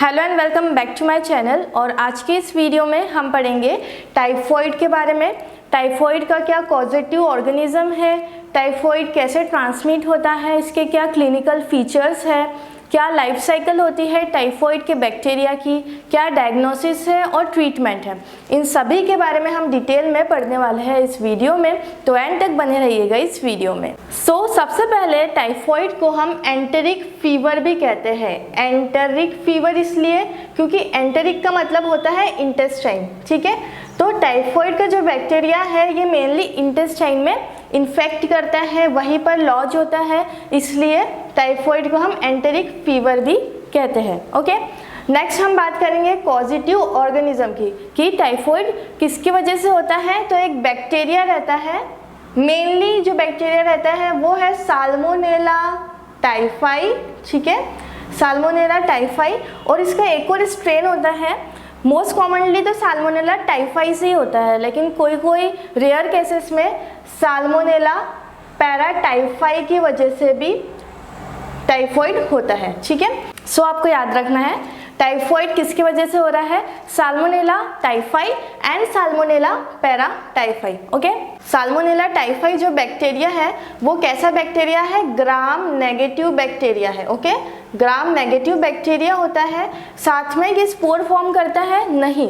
Hello and welcome back to my channel. और आज के इस वीडियो में हम पढ़ेंगे टाइफॉइड के बारे में। टाइफॉइड का क्या कॉजेटिव ऑर्गेनिज्म है, टाइफॉइड कैसे ट्रांसमिट होता है, इसके क्या क्लिनिकल फीचर्स है, क्या लाइफ साइकिल होती है टाइफॉइड के बैक्टीरिया की, क्या डायग्नोसिस है और ट्रीटमेंट है। इन सभी के बारे में हम डिटेल में पढ़ने वाले हैं इस वीडियो में, तो एंड तक बने रहिएगा इस वीडियो में। सबसे पहले टाइफॉइड को हम एंटेरिक फीवर भी कहते हैं। एंटेरिक फीवर इसलिए क्योंकि एंटेरिक का मतलब होता है इंटेस्टाइन, ठीक है। तो टाइफॉइड का जो बैक्टीरिया है ये मेनली इंटेस्टाइन में इन्फेक्ट करता है, वहीं पर लॉज होता है, इसलिए टाइफॉइड को हम एंटेरिक फीवर भी कहते हैं। ओके, नेक्स्ट हम बात करेंगे कॉजेटिव ऑर्गेनिज्म की कि टाइफॉइड किसकी वजह से होता है। तो एक बैक्टीरिया रहता है, मेनली जो बैक्टीरिया रहता है वो है साल्मोनेला टाइफाई, ठीक है, साल्मोनेला टाइफाई। और इसका एक और स्ट्रेन होता है, मोस्ट कॉमनली तो साल्मोनेला टाइफाई से ही होता है, लेकिन कोई कोई रेयर केसेस में साल्मोनेला पैराटाइफाई की वजह से भी टाइफॉइड होता है, ठीक है। आपको याद रखना है टाइफॉइड किसकी वजह से हो रहा है, Salmonella typhi and Salmonella paratyphi. Okay, Salmonella typhi जो बैक्टीरिया है वो कैसा बैक्टीरिया है, ग्राम नेगेटिव बैक्टीरिया है। ओके, ग्राम नेगेटिव बैक्टीरिया होता है। साथ में ये स्पोर फॉर्म करता है नहीं,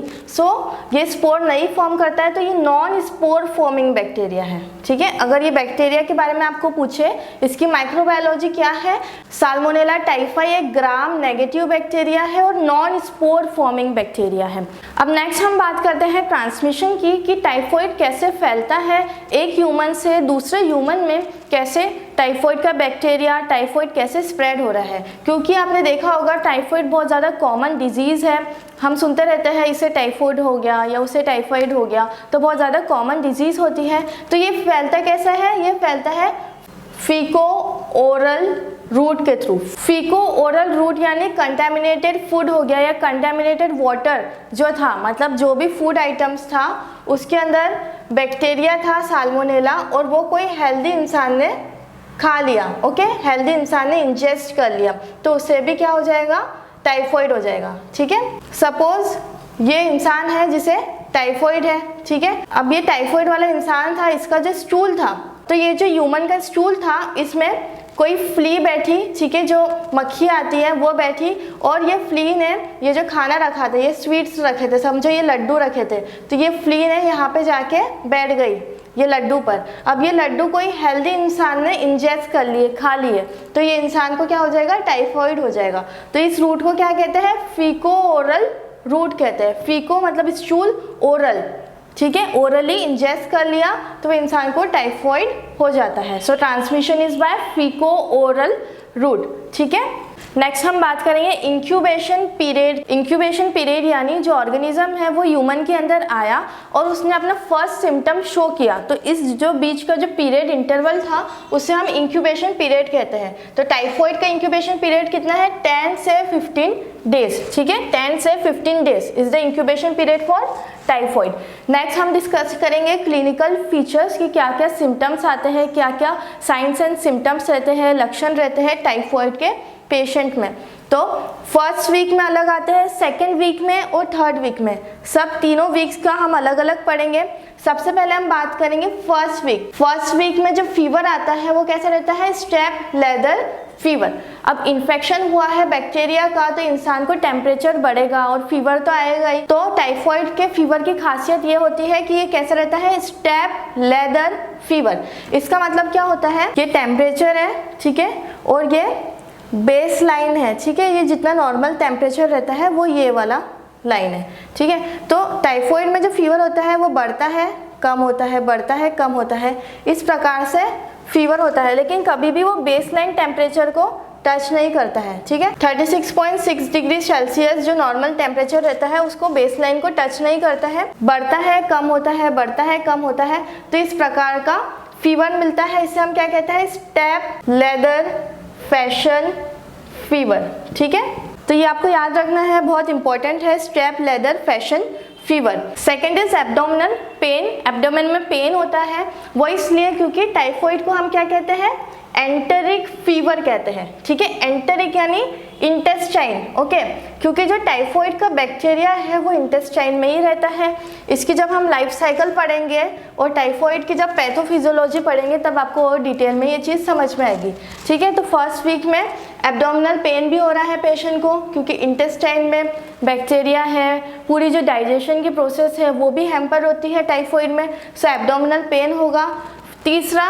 ये स्पोर नहीं फॉर्म करता है, तो ये नॉन स्पोर फॉर्मिंग बैक्टीरिया है, ठीक है। अगर ये बैक्टीरिया के बारे में आपको पूछे इसकी माइक्रोबायोलॉजी क्या है, साल्मोनेला टाइफाई एक ग्राम नेगेटिव बैक्टीरिया है और नॉन स्पोर फॉर्मिंग बैक्टीरिया है। अब नेक्स्ट हम बात करते हैं ट्रांसमिशन की कि टाइफॉइड कैसे फैलता है एक ह्यूमन से दूसरे ह्यूमन में, कैसे टाइफॉइड का बैक्टीरिया, टाइफॉइड कैसे स्प्रेड हो रहा है। क्योंकि आपने देखा होगा टाइफॉइड बहुत ज़्यादा कॉमन डिजीज़ है, हम सुनते रहते हैं इसे टाइफॉइड हो गया या उसे टाइफॉइड हो गया, तो बहुत ज़्यादा कॉमन डिजीज़ होती है। तो ये फैलता कैसा है, ये फैलता है फीको ओरल रूट के थ्रू। फीको ओरल रूट यानी कंटामिनेटेड फूड हो गया या कंटामिनेटेड वाटर जो था, मतलब जो भी फूड आइटम्स था उसके अंदर बैक्टीरिया था साल्मोनेला, और वो कोई हेल्दी इंसान ने खा लिया। ओके, हेल्दी इंसान ने इंजेस्ट कर लिया, तो उससे भी क्या हो जाएगा, टाइफॉइड हो जाएगा, ठीक है। सपोज ये इंसान है जिसे टाइफॉइड है, ठीक है। अब ये टाइफॉइड वाला इंसान था, इसका जो स्टूल था, तो ये जो ह्यूमन का स्टूल था इसमें कोई फ्ली बैठी, ठीक है, जो मक्खी आती है वो बैठी, और ये फ्ली ने ये जो खाना रखा था, ये स्वीट्स रखे थे, समझो ये लड्डू रखे थे, तो ये फ्ली ने यहाँ पे जाके बैठ गई ये लड्डू पर। अब ये लड्डू कोई हेल्दी इंसान ने इंजेस्ट कर लिए, खा लिए, तो ये इंसान को क्या हो जाएगा, टाइफॉइड हो जाएगा। तो इस रूट को क्या कहते हैं, फीको ओरल रूट कहते हैं। फीको मतलब स्टूल, ओरल, ठीक है, ओरली इंजेस्ट कर लिया तो इंसान को टाइफॉइड हो जाता है। So transmission is by faeco oral route, ठीक है। नेक्स्ट हम बात करेंगे इंक्यूबेशन पीरियड। इंक्यूबेशन पीरियड यानी जो ऑर्गेनिज्म है वो ह्यूमन के अंदर आया और उसने अपना फर्स्ट सिम्टम शो किया, तो इस जो बीच का जो पीरियड इंटरवल था उसे हम इंक्यूबेशन पीरियड कहते हैं। तो टाइफॉइड का इंक्यूबेशन पीरियड कितना है, 10 से 15 डेज, ठीक है, 10 से 15 days is the incubation period for typhoid. Next हम डिस्कस करेंगे क्लिनिकल फीचर्स कि क्या क्या सिम्टम्स आते हैं, क्या क्या साइंस एंड सिम्टम्स रहते हैं, लक्षण रहते हैं टाइफॉइड के पेशेंट में। तो फर्स्ट वीक में अलग आते हैं, सेकेंड वीक में और थर्ड वीक में, सब तीनों वीक्स का हम अलग अलग पढ़ेंगे। सबसे पहले हम बात करेंगे फर्स्ट वीक। फर्स्ट वीक में जो फीवर आता है वो कैसा रहता है, स्टेप लेदर फीवर। अब इन्फेक्शन हुआ है बैक्टीरिया का तो इंसान को टेम्परेचर बढ़ेगा और फीवर तो आएगा ही। तो टाइफॉइड के फीवर की खासियत ये होती है कि ये कैसा रहता है, स्टेप लेदर फीवर। इसका मतलब क्या होता है, ये टेम्परेचर है, ठीक है, और ये बेस लाइन है, ठीक है, ये जितना नॉर्मल टेम्परेचर रहता है वो ये वाला लाइन है, ठीक है। तो टाइफॉइड में जो फीवर होता है वो बढ़ता है कम होता है, बढ़ता है कम होता है, इस प्रकार से फीवर होता है, लेकिन कभी भी वो बेस लाइन टेम्परेचर को टच नहीं करता है, ठीक है। 36.6 डिग्री सेल्सियस जो नॉर्मल टेम्परेचर रहता है उसको बेस लाइन को टच नहीं करता है, बढ़ता है कम होता है, बढ़ता है कम होता है, तो इस प्रकार का फीवर मिलता है। इसे हम क्या कहते हैं, स्टेप लेदर फैशन फीवर, ठीक है। तो ये आपको याद रखना है, बहुत इंपॉर्टेंट है, step leather fashion fever. Second is abdominal pain. Abdomen में पेन होता है, वो इसलिए क्योंकि टाइफॉइड को हम क्या कहते हैं, एंटेरिक फीवर कहते हैं, ठीक है। एंटेरिक यानी इंटेस्टाइन, ओके, क्योंकि जो टाइफॉइड का बैक्टीरिया है वो इंटेस्टाइन में ही रहता है। इसकी जब हम लाइफ साइकिल पढ़ेंगे और टाइफॉइड की जब पैथोफिजियोलॉजी पढ़ेंगे तब आपको और डिटेल में ये चीज़ समझ में आएगी, ठीक है। तो फर्स्ट वीक में एब्डोमिनल पेन भी हो रहा है पेशेंट को, क्योंकि इंटेस्टाइन में बैक्टीरिया है, पूरी जो डाइजेशन की प्रोसेस है वो भी हैम्पर होती है टाइफॉइड में, सो एब्डोमिनल पेन होगा। तीसरा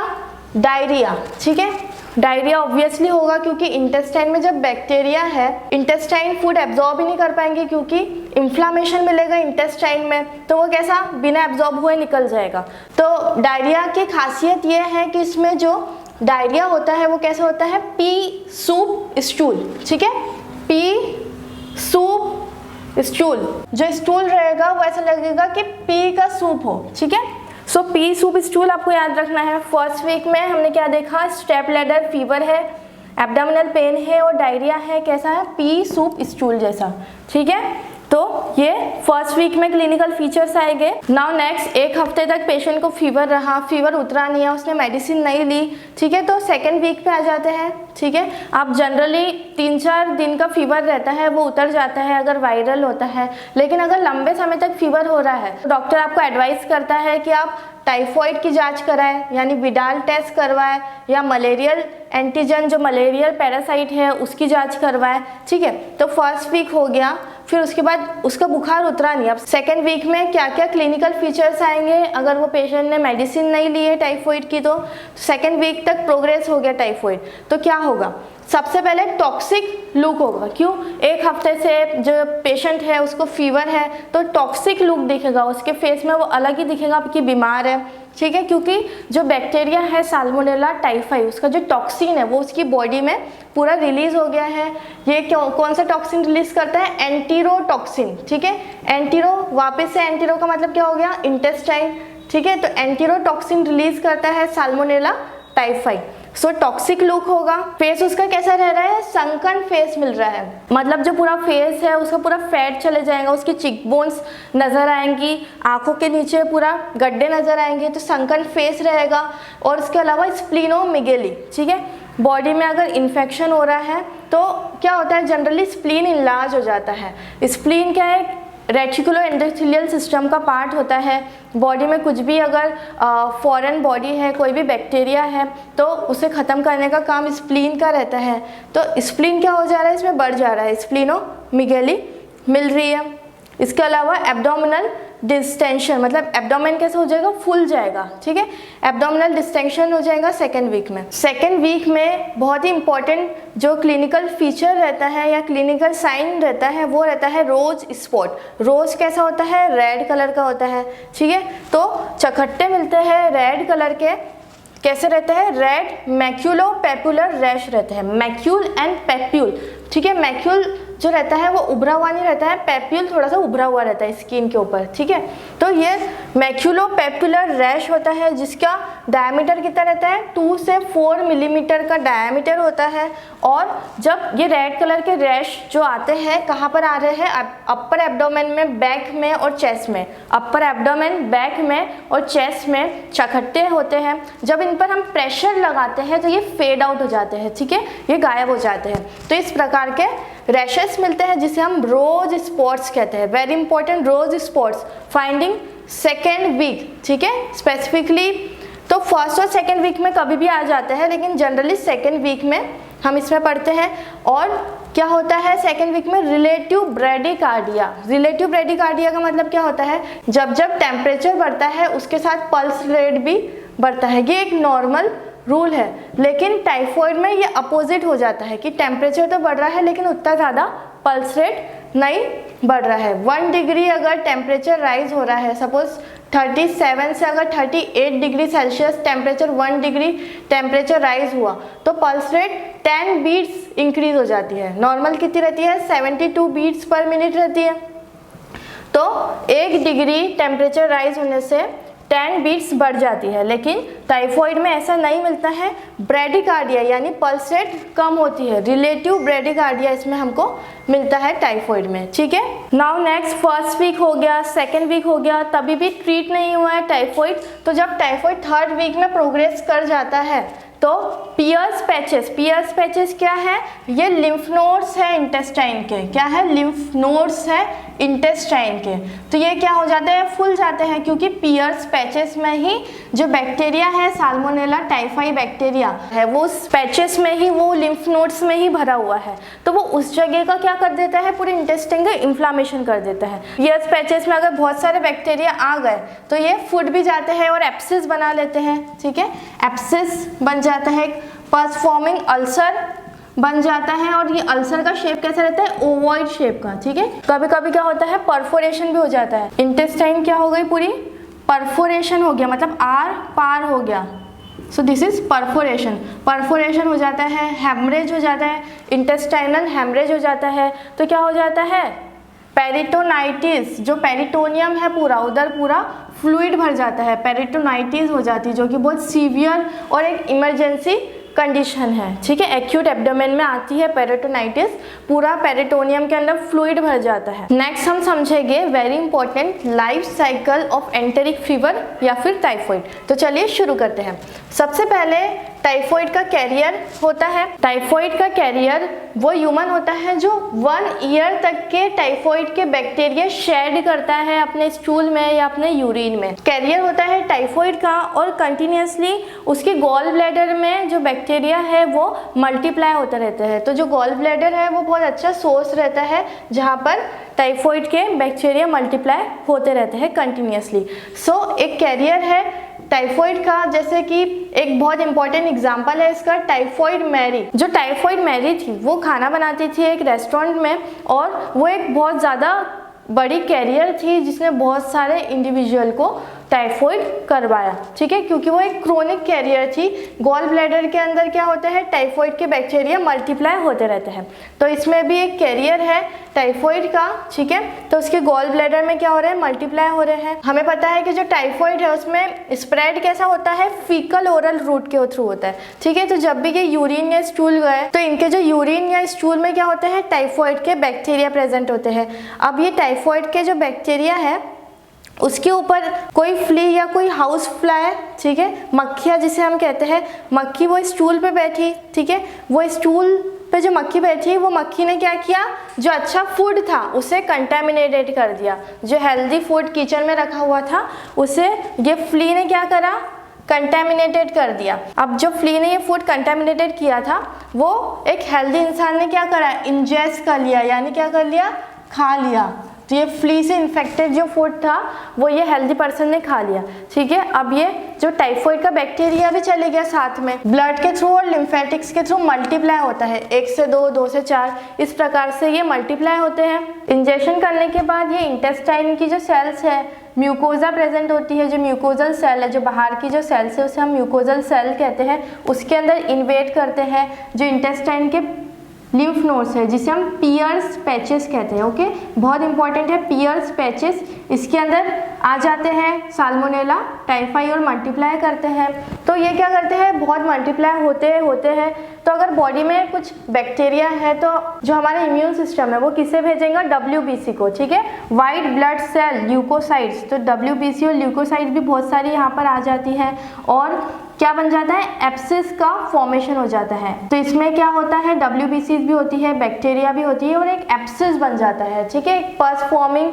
डायरिया, ठीक है, डायरिया ऑब्वियसली होगा क्योंकि इंटेस्टाइन में जब बैक्टीरिया है, इंटेस्टाइन फूड एब्जॉर्ब ही नहीं कर पाएंगे क्योंकि इन्फ्लामेशन मिलेगा इंटेस्टाइन में, तो वो कैसा बिना एब्जॉर्ब हुए निकल जाएगा। तो डायरिया की खासियत ये है कि इसमें जो डायरिया होता है वो कैसा होता है, पी सूप स्टूल, ठीक है, पी सूप स्टूल, जो स्टूल रहेगा वो ऐसा लगेगा कि पी का सूप हो, ठीक है। सो पी सूप स्टूल आपको याद रखना है। फर्स्ट वीक में हमने क्या देखा, स्टेप लैडर फीवर है, एब्डोमिनल पेन है और डायरिया है, कैसा है, पी सूप स्टूल जैसा, ठीक है। तो ये फर्स्ट वीक में क्लिनिकल फीचर्स आएंगे। नाउ नेक्स्ट, एक हफ्ते तक पेशेंट को फीवर रहा, फीवर उतरा नहीं है, उसने मेडिसिन नहीं ली, ठीक है, तो सेकेंड वीक पे आ जाते हैं, ठीक है। आप जनरली 3-4 दिन का फीवर रहता है वो उतर जाता है अगर वायरल होता है, लेकिन अगर लंबे समय तक फीवर हो रहा है तो डॉक्टर आपको एडवाइस करता है कि आप टाइफॉइड की जांच कराएं, यानी विडाल टेस्ट करवाएं या मलेरियल एंटीजन जो मलेरियल पैरासाइट है उसकी जांच करवाएं, ठीक है। तो फर्स्ट वीक हो गया, फिर उसके बाद उसका बुखार उतरा नहीं। अब सेकेंड वीक में क्या क्या क्लिनिकल फीचर्स आएंगे, अगर वो पेशेंट ने मेडिसिन नहीं ली है टाइफॉइड की तो सेकेंड वीक तक प्रोग्रेस हो गया टाइफॉइड, तो क्या होगा, सबसे पहले टॉक्सिक लुक होगा। क्यों, एक हफ्ते से जो पेशेंट है उसको फीवर है तो टॉक्सिक लुक दिखेगा, उसके फेस में वो अलग ही दिखेगा कि बीमार है, ठीक है, क्योंकि जो बैक्टीरिया है साल्मोनेला टाइफाई, उसका जो टॉक्सिन है वो उसकी बॉडी में पूरा रिलीज हो गया है। ये कौन सा टॉक्सिन रिलीज करता है, एंटीरोटॉक्सिन, ठीक है। एंटीरो, वापस से एंटीरो का मतलब क्या हो गया, इंटेस्टाइन, ठीक है, तो एंटीरोटॉक्सिन रिलीज करता है Salmonella typhi. So toxic look होगा। फेस उसका कैसा रह रहा है, संकन फेस मिल रहा है, मतलब जो पूरा फेस है उसका पूरा फैट चले जाएगा, उसकी चिक बोन्स नजर आएंगी, आंखों के नीचे पूरा गड्ढे नजर आएंगे, तो संकन फेस रहेगा। और इसके अलावा स्प्लीनोमेगेली, ठीक है, बॉडी में अगर इन्फेक्शन हो रहा है तो क्या होता है, जनरली स्प्लीन इनलार्ज हो जाता है। स्प्लीन क्या है, रेटिकुलो एंडोथेलियल सिस्टम का पार्ट होता है। बॉडी में कुछ भी अगर फॉरेन बॉडी है, कोई भी बैक्टीरिया है तो उसे ख़त्म करने का काम स्प्लीन का रहता है। तो स्प्लीन क्या हो जा रहा है, इसमें बढ़ जा रहा है, स्प्लीनोमेगेली मिल रही है। इसके अलावा एब्डोमिनल डिस्टेंशन, मतलब एब्डोमेन कैसे हो जाएगा, फूल जाएगा, ठीक है, एब्डोमिनल डिस्टेंशन हो जाएगा सेकेंड वीक में। सेकेंड वीक में बहुत ही इंपॉर्टेंट जो क्लिनिकल फीचर रहता है या क्लिनिकल साइन रहता है वो रहता है रोज स्पॉट। रोज कैसा होता है, रेड कलर का होता है, ठीक है, तो चखट्टे मिलते हैं रेड कलर के, कैसे रहते हैं, रेड मैक्यूलो पेपुलर रैश रहते हैं, मैक्यूल एंड पेप्यूल, ठीक है। मैक्यूल जो रहता है वो उभरा हुआ नहीं रहता है, पेप्यूल थोड़ा सा उभरा हुआ रहता है स्किन के ऊपर, ठीक है। तो ये मैक्यूलो पेपुलर रैश होता है जिसका डायमीटर कितना रहता है, 2 से 4 मिलीमीटर का डायमीटर होता है। और जब ये रेड कलर के रैश जो आते हैं कहाँ पर आ रहे हैं, अपर एब्डोमेन में, बैक में और चेस्ट में। अपर एब्डोमेन, बैक में और चेस्ट में चखट्टे होते हैं, जब इन पर हम प्रेशर लगाते हैं तो ये फेड आउट हो जाते हैं, ठीक है, ये गायब हो जाते हैं। तो इस प्रकार के रैशेस मिलते हैं जिसे हम रोज स्पॉट्स कहते हैं। वेरी इंपॉर्टेंट, रोज स्पॉट्स फाइंडिंग सेकेंड वीक, ठीक है, स्पेसिफिकली। तो फर्स्ट और सेकेंड वीक में कभी भी आ जाते हैं, लेकिन जनरली सेकेंड वीक में हम इसमें पढ़ते हैं। और क्या होता है सेकेंड वीक में, रिलेटिव ब्रेडिकार्डिया। रिलेटिव ब्रेडिकार्डिया का मतलब क्या होता है, जब जब टेम्परेचर बढ़ता है उसके साथ पल्स रेट भी बढ़ता है। ये एक नॉर्मल रूल है, लेकिन टाइफॉइड में ये अपोजिट हो जाता है कि टेम्परेचर तो बढ़ रहा है लेकिन उतना ज़्यादा पल्स रेट नहीं बढ़ रहा है। 1 डिग्री अगर टेम्परेचर राइज हो रहा है, सपोज 37 से अगर 38 degree Celsius temperature, 1 degree temperature rise हुआ तो पल्स रेट 10 बीट्स इंक्रीज हो जाती है। नॉर्मल कितनी रहती है, 72 बीट्स पर मिनट रहती है। तो 1 डिग्री टेम्परेचर राइज होने से 10 बीट्स बढ़ जाती है, लेकिन टाइफॉइड में ऐसा नहीं मिलता है। ब्रेडिकार्डिया यानी पल्स रेट कम होती है, रिलेटिव ब्रेडिकार्डिया इसमें हमको मिलता है टाइफॉइड में, ठीक है। नाउ नेक्स्ट, फर्स्ट वीक हो गया, सेकेंड वीक हो गया, तभी भी ट्रीट नहीं हुआ है टाइफॉइड। तो जब टाइफॉइड थर्ड वीक में प्रोग्रेस कर जाता है, तो पियर्स पैचेस क्या है, ये लिम्फ नोड्स है इंटेस्टाइन के, क्या है, लिम्फ नोड्स है इंटेस्टाइन के। तो ये क्या हो जाते हैं, फूल जाते हैं, क्योंकि पियर्स पैचेस में ही जो बैक्टीरिया है साल्मोनेला टाइफाई बैक्टीरिया है वो उस पैचेस में ही, वो लिम्फ नोड्स में ही भरा हुआ है, तो वो उस जगह का क्या कर देता है, पूरे इंटेस्टाइन का इन्फ्लामेशन कर देता है। पियर्स पैचेस में अगर बहुत सारे बैक्टीरिया आ गए तो ये फूट भी जाते हैं और एब्सिस बना लेते हैं, ठीक है, एब्सिस बन जाता है, पस फॉर्मिंग अल्सर बन जाता है, और ये अल्सर का शेप कैसा रहता है, ओवॉइड शेप का, ठीक है। कभी कभी क्या होता है, परफोरेशन भी हो जाता है, इंटेस्टाइन क्या हो गई, पूरी परफोरेशन हो गया, मतलब आर पार हो गया, सो दिस इज परफोरेशन हो जाता है, हेमरेज हो जाता है, इंटेस्टाइनल हेमरेज हो जाता है। तो क्या हो जाता है, पेरिटोनाइटिस, जो पेरिटोनियम है पूरा, उधर पूरा फ्लूइड भर जाता है, पेरिटोनाइटिस हो जाती है, जो कि बहुत सीवियर और एक इमरजेंसी कंडीशन है, ठीक है, एक्यूट एब्डोमेन में आती है पेरिटोनाइटिस, पूरा पेरिटोनियम के अंदर फ्लूइड भर जाता है। नेक्स्ट हम समझेंगे very important life cycle of enteric fever या फिर टाइफॉइड। तो चलिए शुरू करते हैं। सबसे पहले टाइफॉइड का कैरियर होता है, टाइफॉइड का कैरियर वो ह्यूमन होता है जो 1 ईयर तक के टाइफॉइड के बैक्टीरिया शेड करता है अपने स्टूल में या अपने यूरिन में, कैरियर होता है टाइफॉइड का, और कंटिन्यूसली उसकी गॉल ब्लैडर में जो बैक्टीरिया है वो मल्टीप्लाई होते रहते हैं। तो जो गॉल ब्लैडर है वो बहुत अच्छा सोर्स रहता है जहाँ पर टाइफॉइड के बैक्टीरिया मल्टीप्लाई होते रहते हैं कंटिन्यूसली। सो एक कैरियर है टाइफॉइड का, जैसे कि एक बहुत इंपॉर्टेंट एग्जांपल है इसका, टाइफॉइड मैरी। जो टाइफॉइड मैरी थी वो खाना बनाती थी एक रेस्टोरेंट में, और वो एक बहुत ज़्यादा बड़ी कैरियर थी जिसने बहुत सारे इंडिविजुअल को टाइफॉइड करवाया, ठीक है, क्योंकि वो एक क्रोनिक कैरियर थी। गॉल ब्लैडर के अंदर क्या होता है, टाइफॉइड के बैक्टीरिया मल्टीप्लाई होते रहते हैं, तो इसमें भी एक कैरियर है टाइफॉइड का, ठीक है। तो उसके गॉल ब्लैडर में क्या हो रहा है, मल्टीप्लाई हो रहे हैं। हमें पता है कि जो टाइफॉइड है उसमें स्प्रेड कैसा होता है, फीकल ओरल रूट के थ्रू होता है, ठीक है। तो जब भी ये यूरिन या स्टूल गए तो इनके जो यूरिन या स्टूल में क्या होते हैं, टाइफॉइड के बैक्टीरिया प्रेजेंट होते हैं। अब ये टाइफॉइड के जो बैक्टीरिया है उसके ऊपर कोई फ्ली या कोई हाउस फ्लाई, ठीक है, मक्खियाँ जिसे हम कहते हैं, मक्खी वो स्टूल पे बैठी, ठीक है, वो स्टूल पे जो मक्खी बैठी वो मक्खी ने क्या किया, जो अच्छा फूड था उसे कंटेमिनेटेड कर दिया, जो हेल्दी फूड किचन में रखा हुआ था उसे ये फ्ली ने क्या करा, कंटेमिनेटेड कर दिया। अब जो फ्ली ने ये फूड कंटेमिनेटेड किया था वो एक हेल्दी इंसान ने क्या करा, इंजेस्ट कर लिया, यानी क्या कर लिया, खा लिया। तो ये फ्ली से इन्फेक्टेड जो फूड था वो ये हेल्दी पर्सन ने खा लिया, ठीक है। अब ये जो टाइफॉइड का बैक्टीरिया भी चले गया साथ में, ब्लड के थ्रू और लिम्फेटिक्स के थ्रू मल्टीप्लाई होता है, 1 से 2, 2 से 4, इस प्रकार से ये मल्टीप्लाई होते हैं। इंजेक्शन करने के बाद ये इंटेस्टाइन की जो सेल्स है, म्यूकोजा प्रेजेंट होती है, जो म्यूकोजल सेल है, जो बाहर की जो सेल्स है उसे हम म्यूकोजल सेल कहते हैं, उसके अंदर इन्वेड करते हैं जो इंटेस्टाइन के लिम्फ नोड्स है, जिसे हम पियर्स पैचेस कहते हैं, ओके, बहुत इंपॉर्टेंट है पियर्स पैचेस। इसके अंदर आ जाते हैं साल्मोनेला टाइफाई और मल्टीप्लाई करते हैं। तो ये क्या करते हैं, बहुत मल्टीप्लाई होते हैं। तो अगर बॉडी में कुछ बैक्टीरिया है तो जो हमारा इम्यून सिस्टम है वो किसे भेजेगा, WBC को, ठीक है, वाइट ब्लड सेल ल्यूकोसाइट्स। तो WBC और ल्यूकोसाइट्स भी बहुत सारी यहाँ पर आ जाती है, और क्या बन जाता है, एब्सिस का फॉर्मेशन हो जाता है। तो इसमें क्या होता है, WBC भी होती है, बैक्टीरिया भी होती है, और एक एब्सिस बन जाता है, ठीक है, एक पस फॉर्मिंग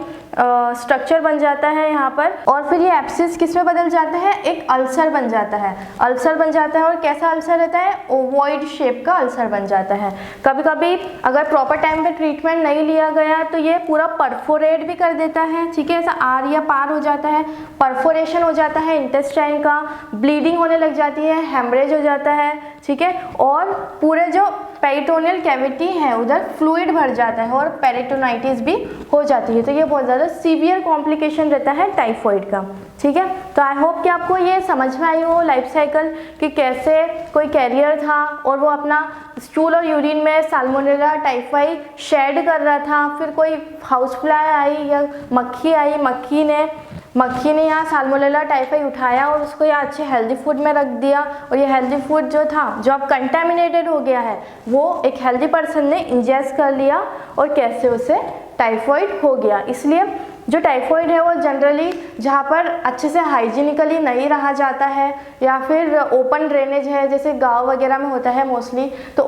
स्ट्रक्चर बन जाता है यहाँ पर। और फिर ये एब्सिस किस में बदल जाता है, एक अल्सर बन जाता है, और कैसा अल्सर रहता है, ओवॉइड शेप का अल्सर बन जाता है। कभी कभी अगर प्रॉपर टाइम पे ट्रीटमेंट नहीं लिया गया तो ये पूरा परफोरेट भी कर देता है, ठीक है, ऐसा आर या पार हो जाता है, परफोरेशन हो जाता है इंटेस्टाइन का, ब्लीडिंग होने लग जाती है, हेमरेज हो जाता है, ठीक है, और पूरे जो पेरिटोनियल कैविटी है उधर फ्लूइड भर जाता है और पेरिटोनाइटिस भी हो जाती है। तो ये बहुत ज़्यादा सीवियर कॉम्प्लिकेशन रहता है टाइफॉइड का, ठीक है। तो आई होप कि आपको ये समझ में आई हो लाइफ साइकिल कि कैसे कोई कैरियर था और वो अपना स्टूल और यूरिन में साल्मोनेला टाइफाई शेड कर रहा था, फिर कोई हाउस फ्लाई आई या मक्खी आई, मक्खी ने यहाँ साल्मोनेला टाइफाई उठाया और उसको यहाँ अच्छे हेल्दी फूड में रख दिया, और ये हेल्दी फूड जो था जो अब कंटेमिनेटेड हो गया है वो एक हेल्दी पर्सन ने इंजेस्ट कर लिया और कैसे उसे टाइफॉइड हो गया। इसलिए जो टाइफॉइड है वो जनरली जहाँ पर अच्छे से हाइजीनिकली नहीं रहा जाता है या फिर ओपन ड्रेनेज है, जैसे गांव वगैरह में होता है मोस्टली, तो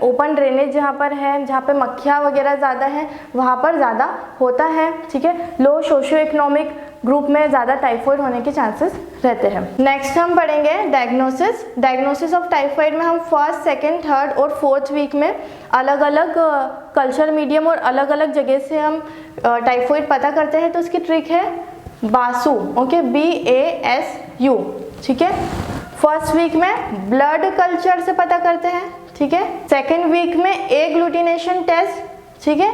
ओपन ड्रेनेज जहाँ पर है, जहाँ पे मक्खियाँ वगैरह ज़्यादा है वहाँ पर ज़्यादा होता है, ठीक है। लो सोशियो इकोनॉमिक ग्रुप में ज़्यादा टाइफॉइड होने के चांसेस रहते हैं। नेक्स्ट हम पढ़ेंगे डायग्नोसिस ऑफ टाइफॉइड में हम फर्स्ट, सेकेंड, थर्ड और फोर्थ वीक में अलग अलग कल्चर मीडियम और अलग अलग जगह से हम टाइफॉइड पता करते हैं। तो उसकी ट्रिक है बासु, ओके, BASU, ठीक है। फर्स्ट वीक में ब्लड कल्चर से पता करते हैं, ठीक है। सेकेंड वीक में एग्लूटिनेशन टेस्ट, ठीक है,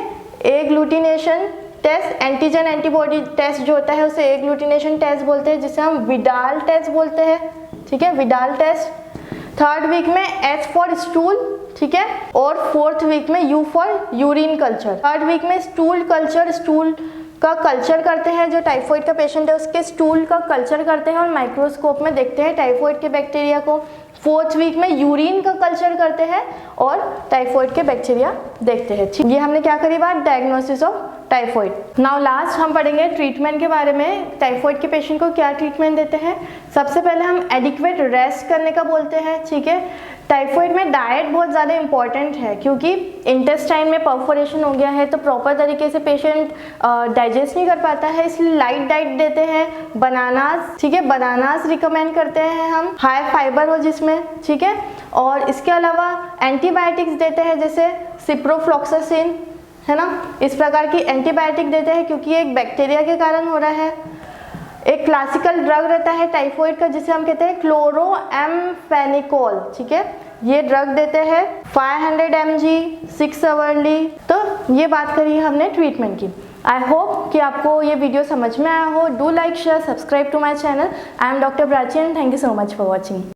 agglutination test, antigen antibody test जो होता है उसे एग्लूटिनेशन टेस्ट बोलते हैं, जिसे हम विडाल टेस्ट बोलते हैं, ठीक है, विडाल टेस्ट। थर्ड वीक में H फॉर स्टूल, ठीक है, और फोर्थ वीक में U for urine culture. Third week में स्टूल कल्चर, स्टूल का कल्चर करते हैं, जो टाइफॉइड का पेशेंट है उसके स्टूल का कल्चर करते हैं और माइक्रोस्कोप में देखते हैं टाइफॉइड के बैक्टीरिया को। फोर्थ वीक में यूरिन का कल्चर करते हैं और टाइफॉइड के बैक्टीरिया देखते हैं, ठीक। ये हमने क्या करी बात, diagnosis of typhoid. Now last हम पढ़ेंगे ट्रीटमेंट के बारे में, टाइफॉइड के पेशेंट को क्या ट्रीटमेंट देते हैं। सबसे पहले हम एडिक्वेट रेस्ट करने का बोलते हैं, ठीक है। टाइफॉइड में डाइट बहुत ज़्यादा इंपॉर्टेंट है, क्योंकि इंटेस्टाइन में परफोरेशन हो गया है तो प्रॉपर तरीके से पेशेंट डाइजेस्ट नहीं कर पाता है, इसलिए लाइट डाइट देते हैं, बनानास, ठीक है, बनानास रिकमेंड करते हैं हम, हाई फाइबर हो जिसमें, ठीक है। और इसके अलावा एंटीबायोटिक्स देते हैं, जैसे सिप्रोफ्लॉक्सासिन, है ना, इस प्रकार की एंटीबायोटिक देते हैं, क्योंकि ये एक बैक्टीरिया के कारण हो रहा है। एक क्लासिकल ड्रग रहता है टाइफॉइड का जिसे हम कहते हैं क्लोरोएम्फेनिकोल, ठीक है, ये ड्रग देते हैं 500 mg 6 आवरली। तो ये बात करी हमने ट्रीटमेंट की। आई होप कि आपको ये वीडियो समझ में आया हो। Do like, share, subscribe to my channel. I am doctor Prachi and thank you so much for watching.